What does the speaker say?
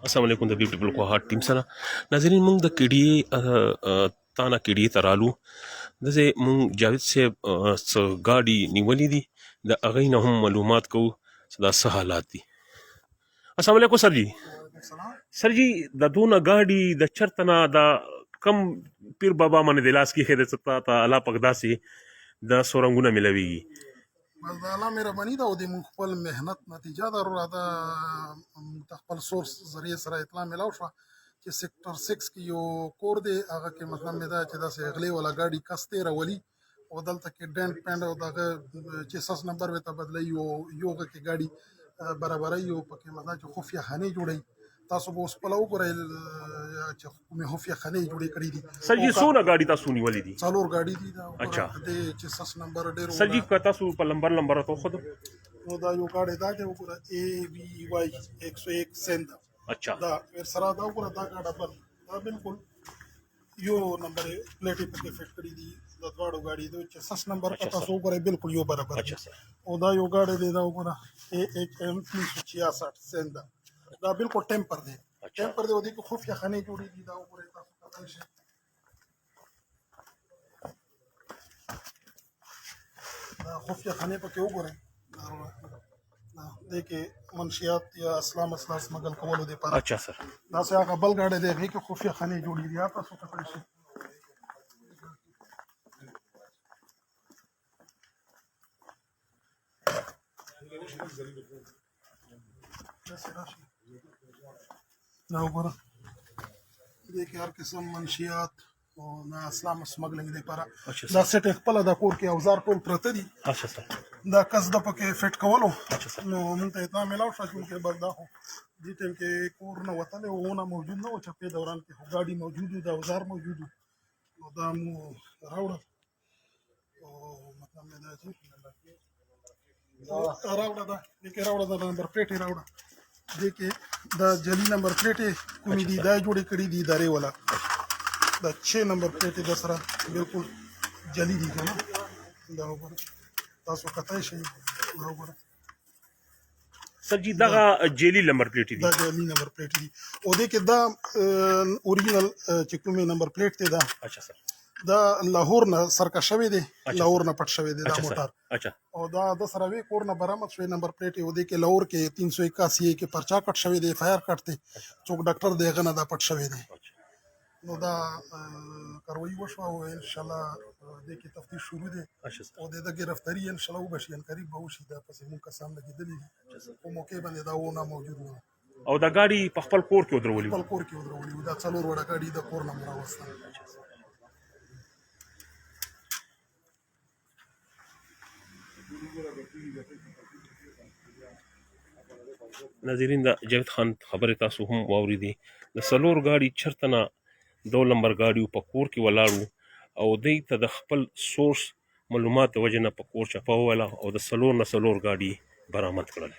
السلام علیکم د بیوټیفل کو هارت ټیم سره ناظرین موږ د کډي تانا کډي ترالو دغه موږ جاوید صاحب ګاډي نیولې دي د اغه نه هم معلومات کو صدا سه حالات دي. السلام علیکم سر جی. سر جی د دونه ګاډي د چرتنا د کم پیر بابا باندې د لاس کې خیر ستا ته الله پاک داسې د سورنګونه ملويږي. بس د الله مهرباني ده او د مونږ خپل مهنت نتیجه ده راته د خپل سورس ذریعه سره اطلاع ملاو شوه چې سیکټر 6 کې یو کور دی هغه کې مطلب مې دا چې داسې غلې والا ګاډي کس تېرولی او دلته کې ډینټ پینډ او دغه چې سس نمبر ورته بدلوي یو هغه کې ګاډي برابروي او پکې مطلب چې خفیه خانې جوړوي. تاسو به اوس خپله وګورئ چې کومې خفیه خانې جوړې کړي دي. سر جی څونه ګاډي تاسو نیولې دي؟ 4 ګاډي دي دا. اچھا د چې سس نمبر ډېر سر جی که تاسو په نمبر ته خود نو دا یو ګاډی دا دی وګوره AVY 101 سند. اچھا دا ور سره دا وګوره دا ګاډه بل دا بالکل یو نمبر پلیټ په فټ کړی دي د دواړو ګاډي د چې سس نمبر په تاسو وګوره بالکل یو برابر. اچھا سر. او دا یو ګاډی دی دا وګوره AHM 366 سند دا بالکل ټیمپر دی. ټیمپر دی او د خفیه خانې جوړې دي دا وګوره تاسو کتل شي. دا خفیه خانې پکې وګورئ دې کې منشیات یا اسلام سمګل کولو دپاره. اچھا سر. داسې هغه بل ګاډی دی هغې کې خفیه خانې جوړې دي تاسو کتلی شئ. دا وګوره دې کې هر قسم منشیات او د اسلام سمګلنګ دپاره دا سیټ یې خپله دا کور کې اوزار ټول پرته دي. اچھا سر. دا کس د پکې فټ کولو نو موږ ته اطلاع ملاو شوه چې بس دا خو دې ټایم کې کور نه وتلی و ونه موجود نه و چپې دوران کې خو ګاډي موجود و د اوزار موجود و نو دا مو راوړل او مطلب مې دا چې راوړه دا دې کې راوړه دا نمبر پلیټ یې راوړه دې کې دا جعلي نمبر پلیټ یې کومې دي دا جوړې کړي دي ادارې والا دا 6 نمبر پلیټ یې در سره بالکل جعلي دي که نه دا وګوره تاسو کتای شئ دا وګوره. سر جی دغه جیلی نمبر پلیټ دي. دا جعلي نمبر پلیټ دي او دې کې دا اوریجنل چې کومې نمبر پلیټ دی دا. اچھا سر. دا لاهور نه سرکه شوی دی لاهور نه پټ شوی دی دا موټر. اچھا. او دا د سره وی کور نه برآمد شوی نمبر پلیټ او دې کې لاهور کې 381 کې پرچا کټ شوی دی FIR کټ دی څوک ډاکټر دی هغه نه دا پټ شوی دی. نو دا کاروایی وشوه او انشاءالله دې کې تفتیش شروع دی او د گرفتاری انشاءالله وبشي ان قریب به وشي. دا پسې مونږ کسان لګېدلي دي په موقع باندې دا ونه موجود نه او دا ګاډي په خپل کور کې ودرولي خپل کور کې ودرولي دا 4 وړه ګاډي د کور نه راوستل. ناظرین دا جاوید خان خبرې تاسو هم واورېدې د څلور ګاډي چرته نه 2 نمبر ګاډي په کور کې ولاړو او دوی ته د خپل سورس معلومات د وجې نه په کور چپه وویله او د څلور نه څلور ګاډي برآمد کړل.